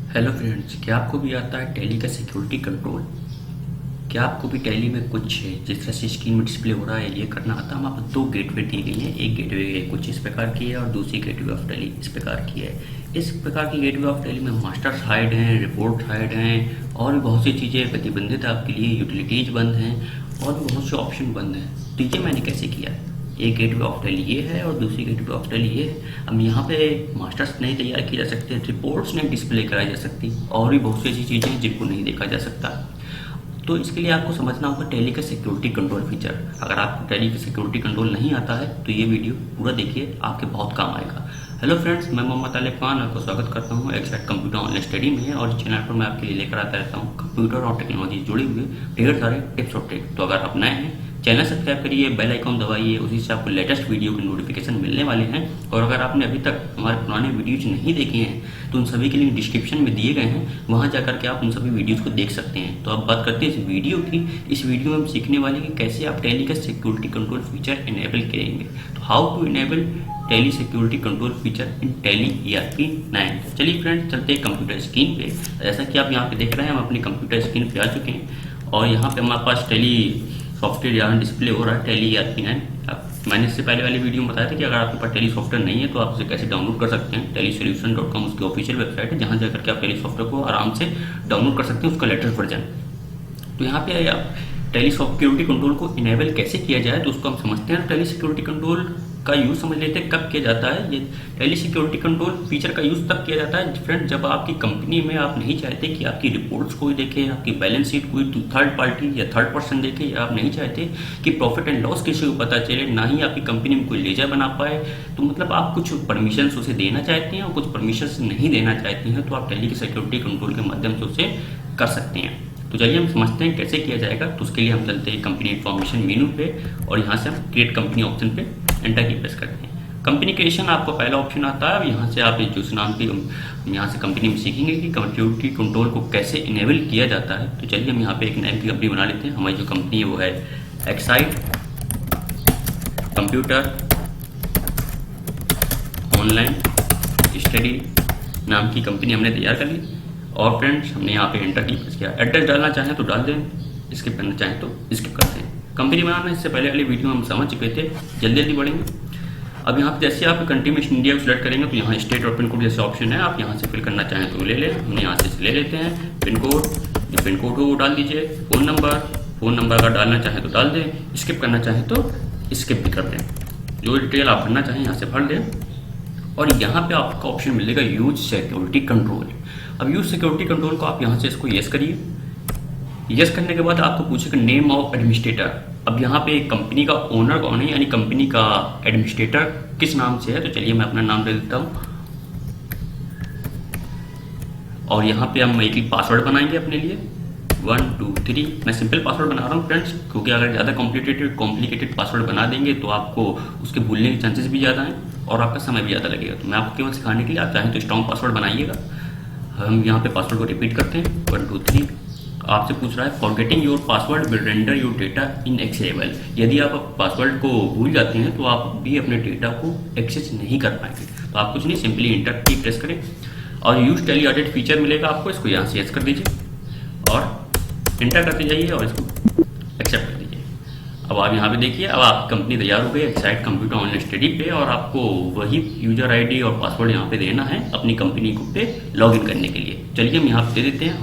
Hello friends, क्या आपको भी आता है टैली का सिक्योरिटी कंट्रोल? क्या आपको भी टैली में कुछ जिस तरह से स्क्रीन में डिस्प्ले हो रहा है ये करना आता है? हमारे पास दो गेटवे दी गई हैं। एक गेटवे कुछ इस प्रकार की है और दूसरी गेटवे ऑफ टैली इस प्रकार की है। इस प्रकार की गेटवे ऑफ टैली में मास्टर्स हाइड हैं, रिपोर्ट हाइड हैं और भी बहुत सी चीज़ें प्रतिबंधित है आपके लिए। यूटिलिटीज़ बंद हैं और भी बहुत से ऑप्शन बंद हैं। तो ये मैंने कैसे किया? एक गेटवे ऑफ टैली ये है और दूसरी गेटवे ऑफ टैली ये है। अब यहाँ पे मास्टर्स नहीं तैयार किए जा सकते, रिपोर्ट्स नहीं डिस्प्ले कराई जा सकती और भी बहुत सी ऐसी चीज़ें हैं जिनको नहीं देखा जा सकता। तो इसके लिए आपको समझना होगा टैली का सिक्योरिटी कंट्रोल फीचर। अगर आपको टैली का सिक्योरिटी कंट्रोल नहीं आता है तो ये वीडियो पूरा देखिए, आपके बहुत काम आएगा। हेलो फ्रेंड्स, मैं मोहम्मद आलिफ खान आपको स्वागत करता हूँ एक्साइट कंप्यूटर ऑनलाइन स्टडी में। और इस चैनल पर मैं आपके लिए लेकर आता रहता हूँ कंप्यूटर और टेक्नोलॉजी जुड़े हुए ढेर सारे टिप्स और ट्रिक। तो अगर आप नए हैं चैनल सब्सक्राइब करिए, बेल आइकॉन दबाइए, उसी से आपको लेटेस्ट वीडियो के नोटिफिकेशन मिलने वाले हैं। और अगर आपने अभी तक हमारे पुराने वीडियोज नहीं देखे हैं तो उन सभी के लिंक डिस्क्रिप्शन में दिए गए हैं, वहां जाकर के आप उन सभी वीडियोज को देख सकते हैं। तो अब बात करते हैं इस वीडियो की। इस वीडियो में हम सीखने वाले कि कैसे आप टैली का सिक्योरिटी कंट्रोल फीचर इनेबल करेंगे। तो how to enable Tally security control feature in Tally ERP 9। चलिए फ्रेंड्स, चलते हैं कंप्यूटर स्क्रीन पे। जैसा कि आप यहाँ पे देख रहे हैं, हम अपनी कंप्यूटर स्क्रीन पे आ चुके हैं और यहाँ पे हमारे पास टैली सॉफ्टवेयर यहाँ डिस्प्ले हो रहा है, टैली ERP 9। मैंने इससे पहले वाली वीडियो में बताया था कि अगर आपके पास टैली सॉफ्टवेयर नहीं है तो आप उसे कैसे डाउनलोड कर सकते हैं। tellysolution.com उसकी ऑफिशियल वेबसाइट है, जहाँ जाकर के आप टैली सॉफ्टवेयर को आराम से डाउनलोड कर सकते हैं, उसका लेटेस्ट वर्जन। तो यहाँ पे आप टैली सिक्योरिटी कंट्रोल को इनेबल कैसे किया जाए तो उसको हम समझते हैं। टैली सिक्योरिटी कंट्रोल का यूज़ समझ लेते हैं कब किया जाता है। ये टैली सिक्योरिटी कंट्रोल फीचर का यूज़ तब किया जाता है फ्रेंड, जब आपकी कंपनी में आप नहीं चाहते कि आपकी रिपोर्ट्स कोई देखे, आपकी बैलेंस शीट कोई थर्ड पार्टी या थर्ड पर्सन देखे, या आप नहीं चाहते कि प्रॉफिट एंड लॉस किसी को पता चले, ना ही आपकी कंपनी में कोई लेजर बना पाए। तो मतलब आप कुछ परमिशंस उसे देना चाहते हैं और कुछ परमिशंस नहीं देना चाहते हैं, तो आप टैली के सिक्योरिटी कंट्रोल के माध्यम से उसे कर सकते हैं। तो चलिए हम समझते हैं कैसे किया जाएगा। तो उसके लिए हम चलते हैं कंपनी इन्फॉर्मेशन मेनू पे और यहाँ से हम क्रिएट कंपनी ऑप्शन पे एंटर की प्रेस करते हैं। कंपनी क्रिएशन आपको पहला ऑप्शन आता है। यहाँ से आप जिस नाम की यहाँ से कंपनी में सीखेंगे कि सिक्योरिटी कंट्रोल को कैसे इनेबल किया जाता है। तो चलिए हम यहाँ पे एक नई कंपनी बना लेते हैं। हमारी जो कंपनी है वो है एक्साइट कंप्यूटर ऑनलाइन स्टडी नाम की कंपनी हमने तैयार कर ली। और फ्रेंड्स, हमने यहाँ पे एंटर की प्रेस किया। एड्रेस डालना चाहें तो डाल दें, स्किप करना चाहें तो स्किप कर दें। कंपनी बनाना इससे पहले वाली वीडियो में हम समझ चुके थे, जल्दी जल्दी बढ़ेंगे। अब यहाँ पे जैसे आप कंट्री में इंडिया को सिलेक्ट करेंगे तो यहाँ स्टेट और पिन कोड जैसे ऑप्शन है, आप यहाँ से फिल करना चाहें तो ले लें। हमने यहाँ से ले लेते हैं पिन कोड। जो पिन कोड हो वो डाल दीजिए। फ़ोन नंबर अगर डालना चाहें तो डाल दें, स्किप करना चाहें तो स्किप भी कर दें। जो डिटेल आप भरना चाहें यहाँ से भर दें। और यहाँ पे आपका ऑप्शन मिलेगा यूज सिक्योरिटी कंट्रोल। अब यूज सिक्योरिटी कंट्रोल को आप यहाँ से इसको यस करिए। यस करने के बाद आपको पूछेगा नेम ऑफ एडमिनिस्ट्रेटर। अब यहाँ पे कंपनी का ओनर कौन है, यानी कंपनी का एडमिनिस्ट्रेटर किस नाम से है। तो चलिए मैं अपना नाम दे देता हूँ और यहाँ पे हम एक ही पासवर्ड बनाएंगे अपने लिए 1 2 3। मैं सिंपल पासवर्ड बना रहा हूँ फ्रेंड्स, क्योंकि अगर ज़्यादा कॉम्प्लिकेटेड पासवर्ड बना देंगे तो आपको उसके भूलने के चांसेस भी ज़्यादा हैं और आपका समय भी ज़्यादा लगेगा। तो मैं आपको केवल सिखाने के लिए आता है तो स्ट्रॉन्ग पासवर्ड बनाइएगा। हम यहाँ पे पासवर्ड को रिपीट करते हैं 1 2 3। आपसे पूछ रहा है forgetting your password will render your data inaccessible. यदि आप पासवर्ड को भूल जाते हैं तो आप भी अपने डेटा को एक्सेस नहीं कर पाएंगे। तो आप कुछ नहीं, सिंपली इंटर की प्रेस करें और यूज टैली ऑडिट फीचर मिलेगा आपको, इसको यहाँ से यस कर दीजिए और इंटर करते जाइए और इसको एक्सेप्ट कर दीजिए। अब आप यहाँ पे देखिए, अब आपकी कंपनी तैयार हो गई एक्साइट कंप्यूटर ऑनलाइन स्टडी पे और आपको वही यूजर ID और पासवर्ड यहाँ पे देना है अपनी कंपनी को पे लॉगिन करने के लिए। चलिए हम यहाँ पे दे देते हैं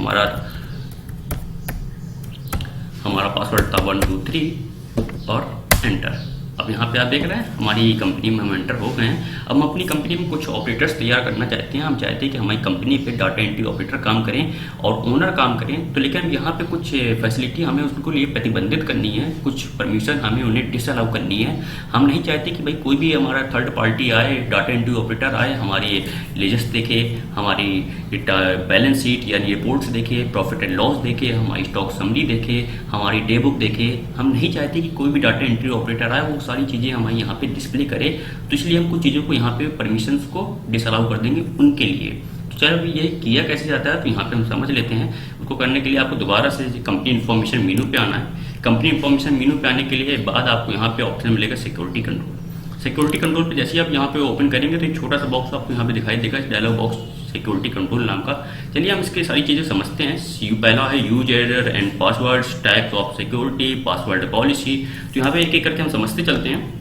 हमारा पासवर्ड था 1 2 3 और एंटर। अब यहाँ पे आप देख रहे हैं हमारी कंपनी में हम एंटर हो गए हैं। अब हम अपनी कंपनी में कुछ ऑपरेटर्स तैयार करना चाहते हैं। हम चाहते हैं कि हमारी कंपनी पे डाटा एंट्री ऑपरेटर काम करें और ओनर काम करें। तो लेकिन यहाँ पे कुछ फैसिलिटी हमें उनको लिए प्रतिबंधित करनी है, कुछ परमिशन हमें उन्हें डिसअलाउ करनी है। हम नहीं चाहते कि भाई कोई भी हमारा थर्ड पार्टी आए, डाटा एंट्री ऑपरेटर आए, हमारी लेजर्स देखे, हमारी बैलेंस शीट यानी रिपोर्ट्स देखे, प्रॉफिट एंड लॉस देखे, हमारी स्टॉक समरी देखे, हमारी डे बुक देखे। हम नहीं चाहते कि कोई भी डाटा एंट्री ऑपरेटर आए वो सारी चीज़ें हमारे यहाँ पे डिस्प्ले करे। तो इसलिए हम कुछ चीज़ों को यहाँ पे परमिशंस को डिसअलाउ कर देंगे उनके लिए। तो चलो ये किया कैसे जाता है तो यहाँ पे हम समझ लेते हैं। उसको करने के लिए आपको दोबारा से कंपनी इन्फॉर्मेशन मेनू पे आना है। कंपनी इन्फॉर्मेशन मेनू पे आने के लिए बाद आपको यहाँ पे ऑप्शन मिलेगा सिक्योरिटी कंट्रोल। सिक्योरिटी कंट्रोल पे जैसे ही आप यहाँ पे ओपन करेंगे तो एक छोटा सा बॉक्स आपको यहाँ पे दिखाई देगा। इस डायलॉग बॉक्स सिक्योरिटी कंट्रोल नाम का। चलिए हम इसकी सारी चीज़ें समझते हैं। पहला है use error and passwords, types of security, password policy. तो यहाँ पे एक एक करके हम समझते चलते हैं।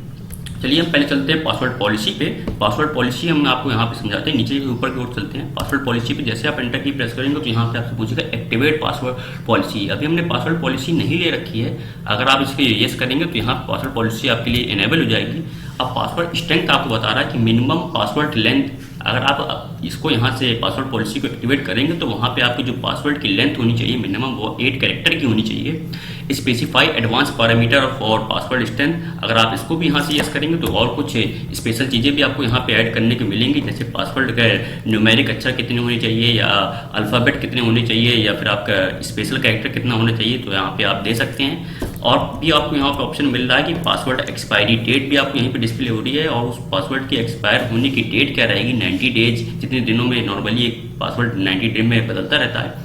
चलिए हम पहले चलते हैं पासवर्ड पॉलिसी पे। पासवर्ड पॉलिसी हम आपको यहाँ पे समझाते हैं, नीचे के ऊपर की ओर चलते हैं। पासवर्ड पॉलिसी पे जैसे आप एंटर की प्रेस करेंगे तो यहाँ पे आपसे पूछेगा एक्टिवेट पासवर्ड पॉलिसी। अभी हमने पासवर्ड पॉलिसी नहीं ले रखी है, अगर आप इसके येस करेंगे तो यहाँ पासवर्ड पॉलिसी आपके लिए इनेबल हो जाएगी। अब पासवर्ड स्ट्रेंथ आपको बता रहा है कि मिनिमम पासवर्ड लेंथ, अगर आप इसको यहाँ से पासवर्ड पॉलिसी को एक्टिवेट करेंगे तो वहाँ पे आपकी जो पासवर्ड की लेंथ होनी चाहिए मिनिमम वो 8 कैरेक्टर की होनी चाहिए। Specify advance parameter for password strength, अगर आप इसको भी यहाँ से यस करेंगे तो और कुछ स्पेशल चीज़ें भी आपको यहाँ पे ऐड करने को मिलेंगी, जैसे पासवर्ड का न्यूमेरिक अक्षर कितने होने चाहिए या अल्फ़ाबेट कितने होने चाहिए या फिर आपका स्पेशल कैरेक्टर कितना होना चाहिए, तो यहाँ पे आप दे सकते हैं। और भी आपको यहाँ पे ऑप्शन मिल रहा है कि पासवर्ड एक्सपायरी डेट भी आपको यहीं पे डिस्प्ले हो रही है, और उस पासवर्ड की एक्सपायर होने की डेट क्या रहेगी 90 डेज, जितने दिनों में नॉर्मली एक पासवर्ड 90 डेज में बदलता रहता है।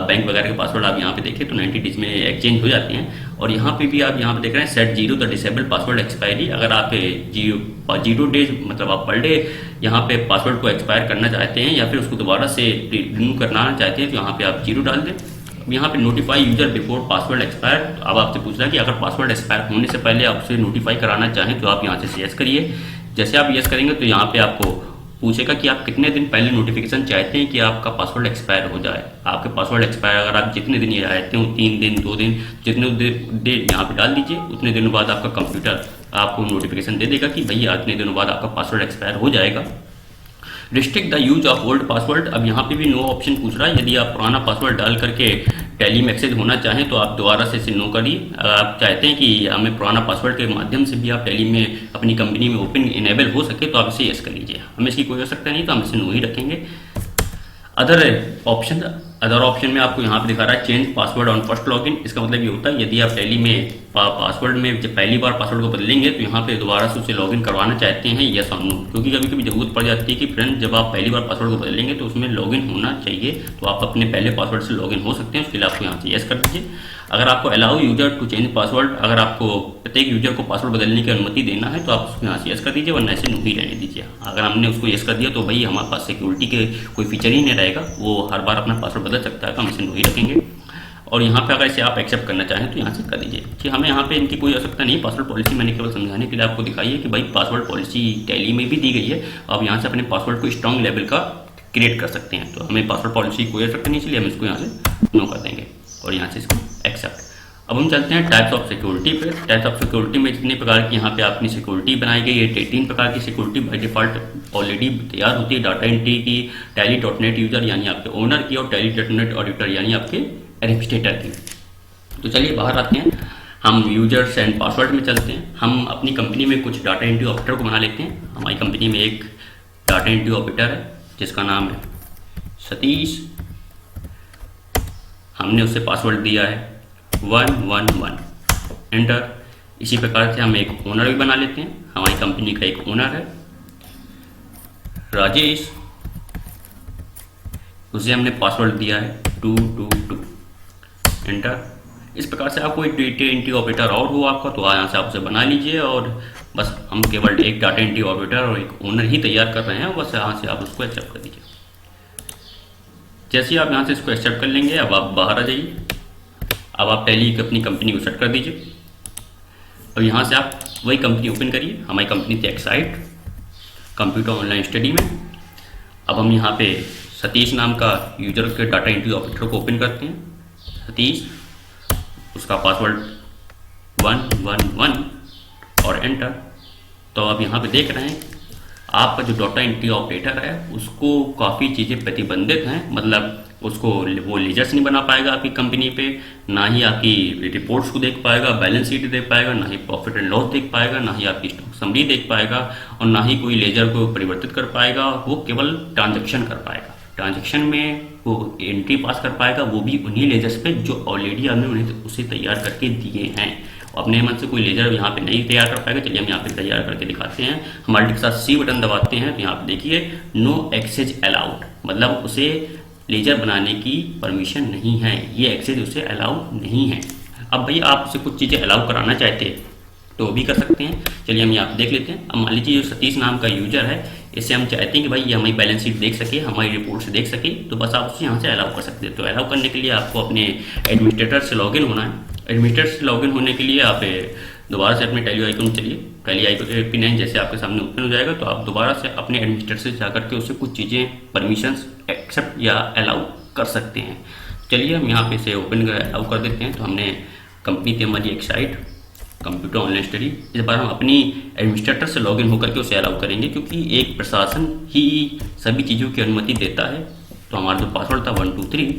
बैंक वगैरह के पासवर्ड आप यहाँ पे देखें तो 90 डेज में एक्सचेंज हो जाते हैं। और यहाँ पे भी आप यहाँ पे देख रहे हैं set 0 the disable password expiry, अगर आप 0 डेज मतलब आप पर डे यहाँ पे पासवर्ड को एक्सपायर करना चाहते हैं या फिर उसको दोबारा से रिन्यू करना चाहते हैं तो यहाँ पे आप 0 डाल दें। यहाँ पे notify user before password expire, अब आपसे पूछ रहा है कि अगर पासवर्ड एक्सपायर होने से पहले आपसे नोटिफाई कराना चाहें तो आप यहाँ से यस करिए। जैसे आप यस करेंगे तो यहाँ पे आपको पूछेगा कि आप कितने दिन पहले नोटिफिकेशन चाहते हैं कि आपका पासवर्ड एक्सपायर हो जाए। आपके पासवर्ड एक्सपायर अगर आप जितने दिन ये चाहते हो 3 दिन 2 दिन जितने दिन यहाँ पे डाल दीजिए, उतने दिनों बाद आपका कंप्यूटर आपको नोटिफिकेशन दे देगा कि भैया इतने दिनों बाद आपका पासवर्ड एक्सपायर हो जाएगा। Restrict the use of old password, अब यहाँ पे भी नो ऑप्शन पूछ रहा है। यदि आप पुराना पासवर्ड डाल करके टैली में एक्सेस होना चाहें तो आप दोबारा से इसे नो करिए। अगर आप चाहते हैं कि हमें पुराना पासवर्ड के माध्यम से भी आप टैली में अपनी कंपनी में ओपन इनेबल हो सके तो आप इसे यस कर लीजिए। हमें इसकी कोई आवश्यकता नहीं तो हम इसे नो ही रखेंगे। अदर ऑप्शन में आपको यहाँ पे दिखा रहा है change password on first login. इसका मतलब ये होता है यदि आप टैली में पासवर्ड में जब पहली बार पासवर्ड को बदलेंगे तो यहाँ पे दोबारा से उसे लॉगिन करवाना चाहते हैं यस और नो, क्योंकि कभी कभी जरूरत पड़ जाती है कि फ्रेंड जब आप पहली बार पासवर्ड को बदलेंगे तो उसमें लॉगिन होना चाहिए, तो आप अपने पहले पासवर्ड से लॉगिन हो सकते हैं। उसके लिए आपको यहाँ से यस कर दीजिए। अगर आपको allow user to change password, अगर आपको प्रत्येक यूजर को पासवर्ड बदलने की अनुमति देना है तो आप उसको यहाँ से यस कर दीजिए, वरना ऐसे नहीं रहने दीजिए। अगर हमने उसको यस कर दिया तो भाई हमारे पास सिक्योरिटी के कोई फीचर ही नहीं रहेगा, वो हर बार अपना पासवर्ड बदल सकता है, तो हम इसे नहीं रखेंगे। और यहाँ पे अगर इसे आप एक्सेप्ट करना चाहें तो यहाँ से कर दीजिए कि हमें यहाँ पे इनकी कोई आवश्यकता नहीं। पासवर्ड पॉलिसी मैंने केवल समझाने के लिए आपको दिखाई है कि भाई पासवर्ड पॉलिसी टैली में भी दी गई है, आप यहाँ से अपने पासवर्ड को स्ट्रॉन्ग लेवल का क्रिएट कर सकते हैं। तो हमें पासवर्ड पॉलिसी कोई आवश्यकता नहीं, इसलिए हम इसको यहाँ से नो कर देंगे और यहाँ से इसको एक्सेप्ट। अब हम चलते हैं टाइप्स ऑफ सिक्योरिटी पे। टाइप्स ऑफ सिक्योरिटी में जितने प्रकार की यहाँ पे आपकी सिक्योरिटी बनाई गई है, 3 प्रकार की सिक्योरिटी बाय डिफॉल्ट ऑलरेडी तैयार होती है। डाटा एंट्री की, टैली.नेट यूजर यानी आपके ओनर की, और टैली.नेट ऑडिटर यानी आपके एडमिनिस्ट्रेटर की। तो चलिए बाहर आते हैं, हम यूजर्स एंड पासवर्ड में चलते हैं। हम अपनी कंपनी में कुछ डाटा एंट्री ऑपरेटर को बना लेते हैं। हमारी कंपनी में एक डाटा एंट्री ऑपरेटर है जिसका नाम है सतीश। हमने उसे पासवर्ड दिया है 111 एंटर। इसी प्रकार से हम एक ओनर भी बना लेते हैं। हमारी कंपनी का एक ओनर है राजेश, उसे हमने पासवर्ड दिया है 222 एंटर। इस प्रकार से आप कोई डाटा एंट्री ऑपरेटर और हो आपका तो यहाँ से आप उसे बना लीजिए, और बस हम केवल एक डाटा एंट्री ऑपरेटर और एक ओनर ही तैयार कर रहे हैं, बस यहाँ से आप उसको एक्सेप्ट कर दीजिए। जैसे आप यहाँ से इसको एक्सेप्ट कर लेंगे, अब आप बाहर आ जाइए। अब आप टैली अपनी कंपनी को सेट कर दीजिए और यहाँ से आप वही कंपनी ओपन करिए। हमारी कंपनी थी एक्साइट कंप्यूटर ऑनलाइन स्टडी में। अब हम यहाँ पे सतीश नाम का यूजर के डाटा एंट्री ऑपरेटर को ओपन करते हैं। सतीश, उसका पासवर्ड 111 और एंटर। तो अब यहाँ पे देख रहे हैं आपका जो डाटा एंट्री ऑपरेटर है उसको काफ़ी चीज़ें प्रतिबंधित हैं, मतलब उसको वो लेजर्स नहीं बना पाएगा आपकी कंपनी पे, ना ही आपकी रिपोर्ट्स को देख पाएगा, बैलेंस शीट देख पाएगा, ना ही प्रॉफिट एंड लॉस देख पाएगा, ना ही आपकी स्टॉक समरी देख पाएगा, और ना ही कोई लेजर को परिवर्तित कर पाएगा। वो केवल ट्रांजैक्शन कर पाएगा। ट्रांजैक्शन में वो एंट्री पास कर पाएगा, वो भी उन्हीं लेजर्स पे जो ऑलरेडी हमने उन्हें उसे तैयार करके दिए हैं। अपने मन से कोई लेजर यहाँ पे नहीं तैयार कर पाएगा। चलिए हम यहाँ पे तैयार करके दिखाते हैं। हम अल्ट के साथ सी बटन दबाते हैं तो यहाँ पे देखिए नो एक्सेस अलाउड, मतलब उसे लेजर बनाने की परमिशन नहीं है, ये एक्सेस उसे अलाउ नहीं है। अब भैया आप उसे कुछ चीज़ें अलाउ कराना चाहते हैं तो भी कर सकते हैं। चलिए हम यहाँ पे देख लेते हैं। अब मान लीजिए जो सतीश नाम का यूजर है इससे हम चाहते हैं कि भाई ये हमारी बैलेंस शीट देख सके, हमारी रिपोर्ट से देख सके, तो बस आप उसे यहाँ से अलाउ कर सकते हैं। तो अलाउ करने के लिए आपको अपने एडमिनिस्ट्रेटर से लॉगिन होना है। एडमिनिस्ट्रेटर से लॉगिन होने के लिए आप दोबारा से अपने टैली आइकन चलिए, टैली आइकन पिन है जैसे आपके सामने ओपन हो जाएगा, तो आप दोबारा से अपने एडमिनिस्ट्रेटर से जाकर के उससे कुछ चीज़ें परमिशंस एक्सेप्ट या अलाउ कर सकते हैं। चलिए हम यहाँ पे इसे ओपन कर अलाउ कर देते हैं। तो हमने कंपनी थी हमारी एक साइट कंप्यूटर ऑनलाइन स्टडी, इस बार हम अपनी एडमिनिस्ट्रेटर से लॉगिन होकर के उसे अलाउ करेंगे, क्योंकि एक प्रशासन ही सभी चीज़ों की अनुमति देता है। तो हमारा जो पासवर्ड था 1 2 3,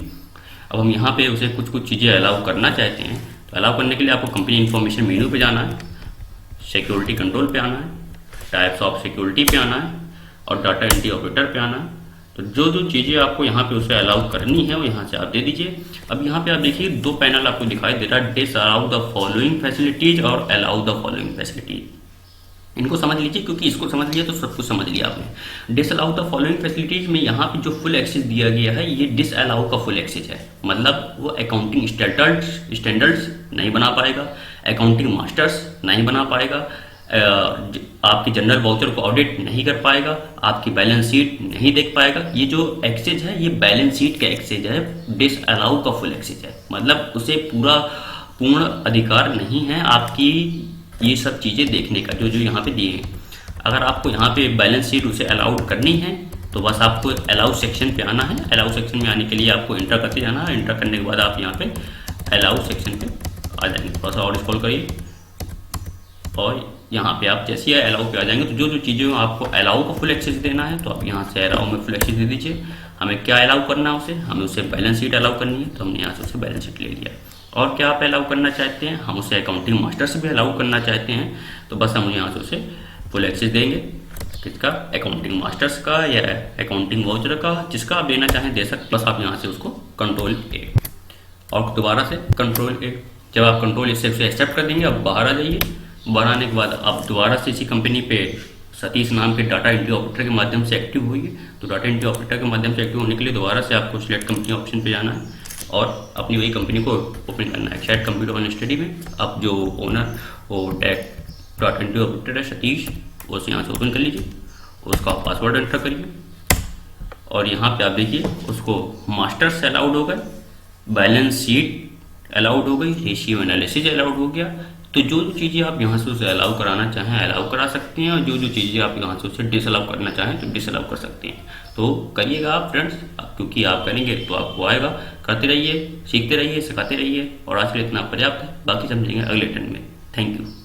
अब हम यहाँ पे उसे कुछ कुछ चीज़ें अलाउ करना चाहते हैं। तो अलाउ करने के लिए आपको कंपनी इन्फॉर्मेशन मेन्यू पे जाना है, सिक्योरिटी कंट्रोल पे आना है, टाइप्स ऑफ सिक्योरिटी पे आना है और डाटा एंट्री ऑपरेटर पे आना है। तो जो जो चीज़ें आपको यहाँ पे उसे अलाउ करनी है वो यहाँ से आप दे दीजिए। अब यहाँ पे आप देखिए 2 पैनल आपको दिखाई दे रहा है, disallow the following facilities और अलाउ द फॉलोइंग फैसिलिटीज। इनको समझ लीजिए, क्योंकि इसको समझ लिया तो सब कुछ समझ लिया आपने। Disallow the following facilities में यहाँ पे जो फुल एक्सेस दिया गया है ये डिस अलाउ का फुल एक्सेस है, मतलब वो अकाउंटिंग स्टैंडर्ड्स नहीं बना पाएगा, अकाउंटिंग मास्टर्स नहीं बना पाएगा, आपकी जनरल वाउचर को ऑडिट नहीं कर पाएगा, आपकी बैलेंस शीट नहीं देख पाएगा। ये जो एक्सेस है ये बैलेंस शीट का एक्सेस है, डिस अलाउ का फुल एक्सेस है, मतलब उसे पूर्ण अधिकार नहीं है आपकी ये सब चीज़ें देखने का जो जो यहाँ पे दिए हैं। अगर आपको यहाँ पे बैलेंस शीट उसे अलाउड करनी है तो बस आपको अलाउ सेक्शन पे आना है। अलाउ सेक्शन में आने के लिए आपको एंटर करते जाना है। एंटर करने के बाद आप यहाँ पे अलाउ सेक्शन पे आ जाएंगे। थोड़ा सा और स्क्रॉल करिए और यहाँ पे आप जैसे ही अलाउ पे आ जाएंगे तो जो जो चीज़ें आपको अलाउ का फुल एक्सेस देना है तो आप यहाँ से अलाउ में फुल एक्सेस दे दीजिए। हमें क्या अलाउ करना है उसे, हमें उसे बैलेंस शीट अलाउ करनी है, तो हमने यहाँ से उसे बैलेंस शीट ले लिया। और क्या आप अलाउ करना चाहते हैं, हम उसे अकाउंटिंग मास्टर से भी अलाउ करना चाहते हैं, तो बस हम यहाँ से उसे फुल एक्सेस देंगे। किसका, अकाउंटिंग मास्टर्स का या अकाउंटिंग वाउचर का, जिसका आप देना चाहें दे सकते। बस आप यहाँ से उसको कंट्रोल ए और दोबारा से कंट्रोल ए। जब आप कंट्रोल ए से उसे एक्सेप्ट कर देंगे, अब बाहर आ जाइए। बाहर आने के बाद आप दोबारा से इसी कंपनी पे सतीश नाम के डाटा एंट्री ऑपरेटर के माध्यम से एक्टिव हुई। तो डाटा एंट्री ऑपरेटर के माध्यम से एक्टिव होने के लिए दोबारा से आपको सिलेक्ट कंपनी ऑप्शन पे जाना है और अपनी वही कंपनी को ओपन करना है। शायद कंप्यूटर ऑनलाइन स्टडी में अब जो ओनर वो डाटा एंट्री ऑपरेटर है सतीश, उसे यहाँ से ओपन कर लीजिए, उसका पासवर्ड एंटर करिए और यहाँ पे आप देखिए उसको मास्टर्स अलाउड हो गए, बैलेंस शीट अलाउड हो गई, रेशियो एनालिसिस अलाउड हो गया। तो जो जो चीज़ें आप यहाँ से उसे अलाउ कराना चाहें अलाउ करा सकते हैं और जो जो चीज़ें आप यहाँ से उसे डिसअलाउ करना चाहें तो डिसअलाउ कर सकते हैं। तो करिएगा आप फ्रेंड्स, क्योंकि आप करेंगे तो आपको आएगा। करते रहिए, सीखते रहिए, सिखाते रहिए और आज के लिए इतना पर्याप्त है। बाकी समझेंगे अगले टर्न में। Thank you.